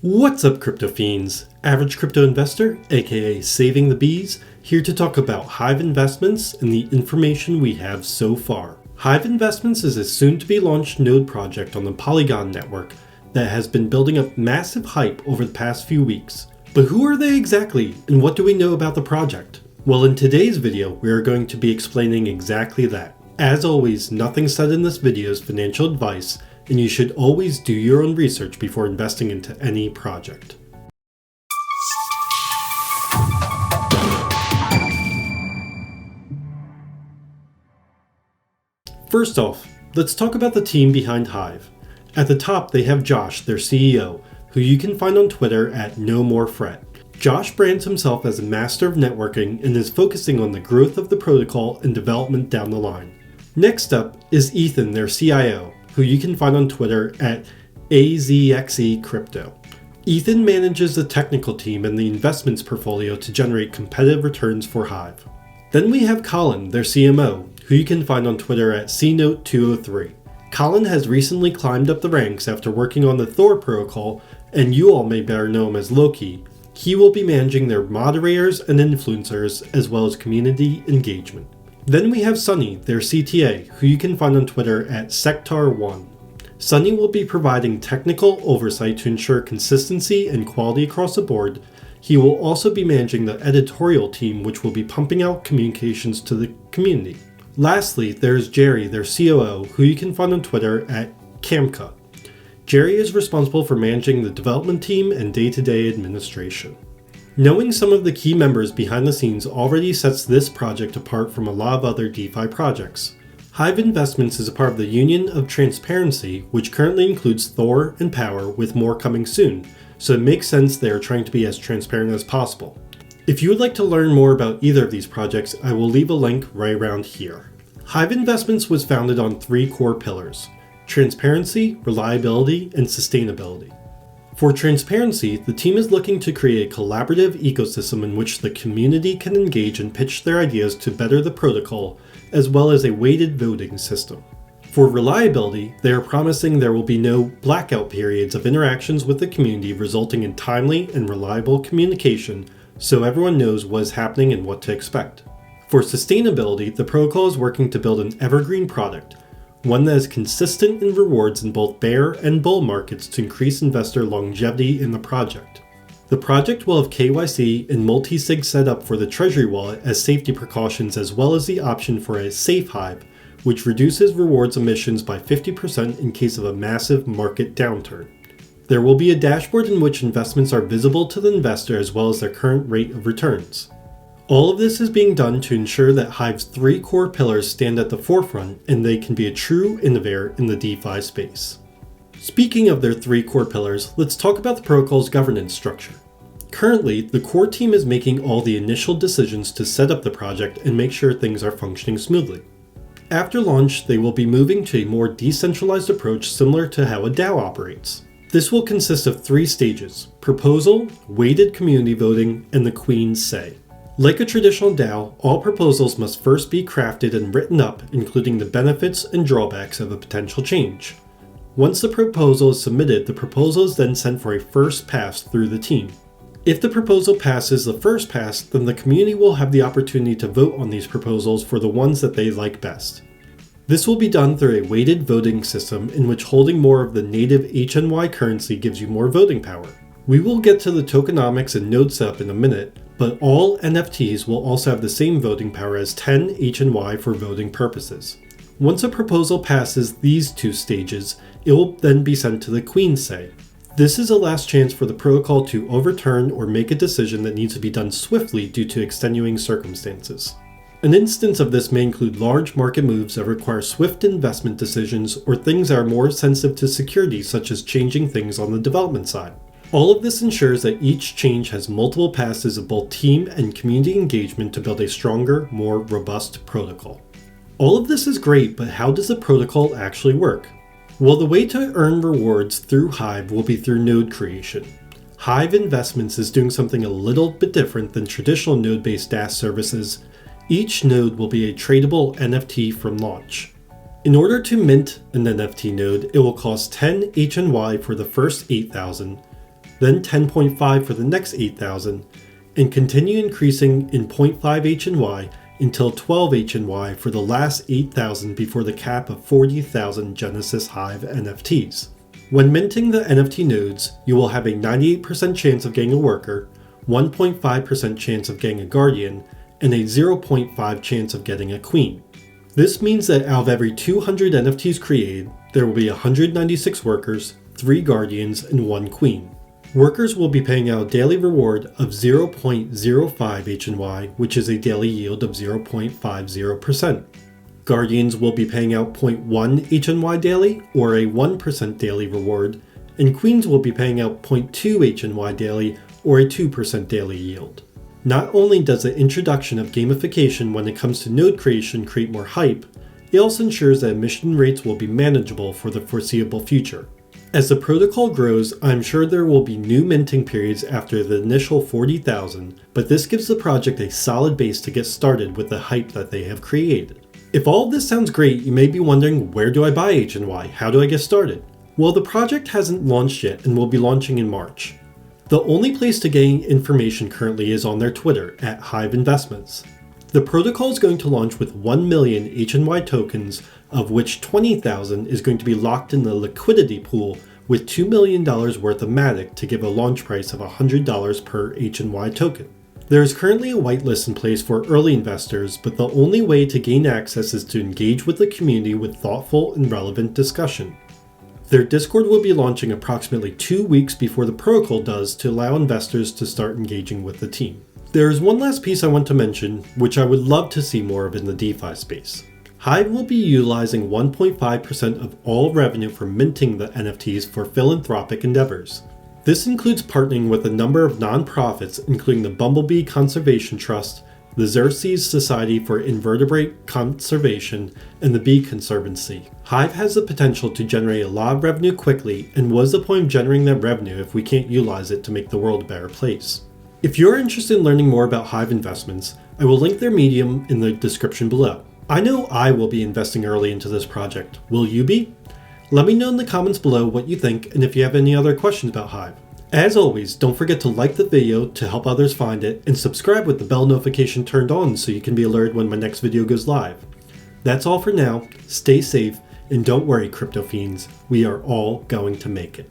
What's up, crypto fiends? Average crypto investor, aka Saving the Bees, here to talk about Hive Investments and the information we have so far. Hive Investments is a soon-to-be-launched node project on the Polygon network that has been building up massive hype over the past few weeks. But who are they exactly, and what do we know about the project? Well, in today's video, we are going to be explaining exactly that. As always, nothing said in this video is financial advice, and you should always do your own research before investing into any project. First off, let's talk about the team behind Hive. At the top, they have Josh, their CEO, who you can find on Twitter at NoMoreFret. Josh brands himself as a master of networking and is focusing on the growth of the protocol and development down the line. Next up is Ethan, their CIO, who you can find on Twitter at AZXECrypto. Ethan manages the technical team and the investments portfolio to generate competitive returns for Hive. Then we have Colin, their CMO, who you can find on Twitter at CNote203. Colin has recently climbed up the ranks after working on the Thor protocol, and you all may better know him as Loki. He will be managing their moderators and influencers as well as community engagement. Then we have Sunny, their CTA, who you can find on Twitter at Sectar1. Sunny will be providing technical oversight to ensure consistency and quality across the board. He will also be managing the editorial team, which will be pumping out communications to the community. Lastly, there's Jerry, their COO, who you can find on Twitter at Camka. Jerry is responsible for managing the development team and day-to-day administration. Knowing some of the key members behind the scenes already sets this project apart from a lot of other DeFi projects. Hive Investments is a part of the Union of Transparency, which currently includes Thor and Power, with more coming soon, so it makes sense they are trying to be as transparent as possible. If you would like to learn more about either of these projects, I will leave a link right around here. Hive Investments was founded on three core pillars: transparency, reliability, and sustainability. For transparency, the team is looking to create a collaborative ecosystem in which the community can engage and pitch their ideas to better the protocol, as well as a weighted voting system. For reliability, they are promising there will be no blackout periods of interactions with the community, resulting in timely and reliable communication so everyone knows what is happening and what to expect. For sustainability, the protocol is working to build an evergreen product, one that is consistent in rewards in both bear and bull markets to increase investor longevity in the project. The project will have KYC and multi-sig set up for the Treasury wallet as safety precautions, as well as the option for a safe hive, which reduces rewards emissions by 50% in case of a massive market downturn. There will be a dashboard in which investments are visible to the investor as well as their current rate of returns. All of this is being done to ensure that Hive's three core pillars stand at the forefront and they can be a true innovator in the DeFi space. Speaking of their three core pillars, let's talk about the protocol's governance structure. Currently, the core team is making all the initial decisions to set up the project and make sure things are functioning smoothly. After launch, they will be moving to a more decentralized approach similar to how a DAO operates. This will consist of three stages: proposal, weighted community voting, and the Queen's Say. Like a traditional DAO, all proposals must first be crafted and written up, including the benefits and drawbacks of a potential change. Once the proposal is submitted, the proposal is then sent for a first pass through the team. If the proposal passes the first pass, then the community will have the opportunity to vote on these proposals for the ones that they like best. This will be done through a weighted voting system in which holding more of the native HNY currency gives you more voting power. We will get to the tokenomics and node setup in a minute, but all NFTs will also have the same voting power as 10 HNY for voting purposes. Once a proposal passes these two stages, it will then be sent to the Queen's Say. This is a last chance for the protocol to overturn or make a decision that needs to be done swiftly due to extenuating circumstances. An instance of this may include large market moves that require swift investment decisions or things that are more sensitive to security, such as changing things on the development side. All of this ensures that each change has multiple passes of both team and community engagement to build a stronger, more robust protocol. All of this is great, but how does the protocol actually work? Well, the way to earn rewards through Hive will be through node creation. Hive Investments is doing something a little bit different than traditional node-based DAAS services. Each node will be a tradable NFT from launch. In order to mint an NFT node, it will cost 10 HNY for the first 8,000, then 10.5 for the next 8,000, and continue increasing in 0.5 HNY until 12 HNY for the last 8,000 before the cap of 40,000 Genesis Hive NFTs. When minting the NFT nodes, you will have a 98% chance of getting a worker, 1.5% chance of getting a guardian, and a 0.5 chance of getting a queen. This means that out of every 200 NFTs created, there will be 196 workers, 3 guardians, and 1 queen. Workers will be paying out a daily reward of 0.05 HNY, which is a daily yield of 0.50%. Guardians will be paying out 0.1 HNY daily, or a 1% daily reward, and queens will be paying out 0.2 HNY daily, or a 2% daily yield. Not only does the introduction of gamification when it comes to node creation create more hype, it also ensures that emission rates will be manageable for the foreseeable future. As the protocol grows, I'm sure there will be new minting periods after the initial 40,000, but this gives the project a solid base to get started with the hype that they have created. If all of this sounds great, you may be wondering, where do I buy HNY? How do I get started? Well, the project hasn't launched yet and will be launching in March. The only place to gain information currently is on their Twitter at Hive Investments. The protocol is going to launch with 1 million HNY tokens, of which 20,000 is going to be locked in the liquidity pool with $2 million worth of Matic to give a launch price of $100 per HNY token. There is currently a whitelist in place for early investors, but the only way to gain access is to engage with the community with thoughtful and relevant discussion. Their Discord will be launching approximately 2 weeks before the protocol does to allow investors to start engaging with the team. There is one last piece I want to mention, which I would love to see more of in the DeFi space. Hive will be utilizing 1.5% of all revenue from minting the NFTs for philanthropic endeavors. This includes partnering with a number of nonprofits, including the Bumblebee Conservation Trust, the Xerces Society for Invertebrate Conservation, and the Bee Conservancy. Hive has the potential to generate a lot of revenue quickly, and what's the point of generating that revenue if we can't utilize it to make the world a better place? If you're interested in learning more about Hive Investments, I will link their Medium in the description below. I know I will be investing early into this project. Will you be? Let me know in the comments below what you think and if you have any other questions about Hive. As always, don't forget to like the video to help others find it, and subscribe with the bell notification turned on so you can be alerted when my next video goes live. That's all for now, stay safe, and don't worry, crypto fiends, we are all going to make it.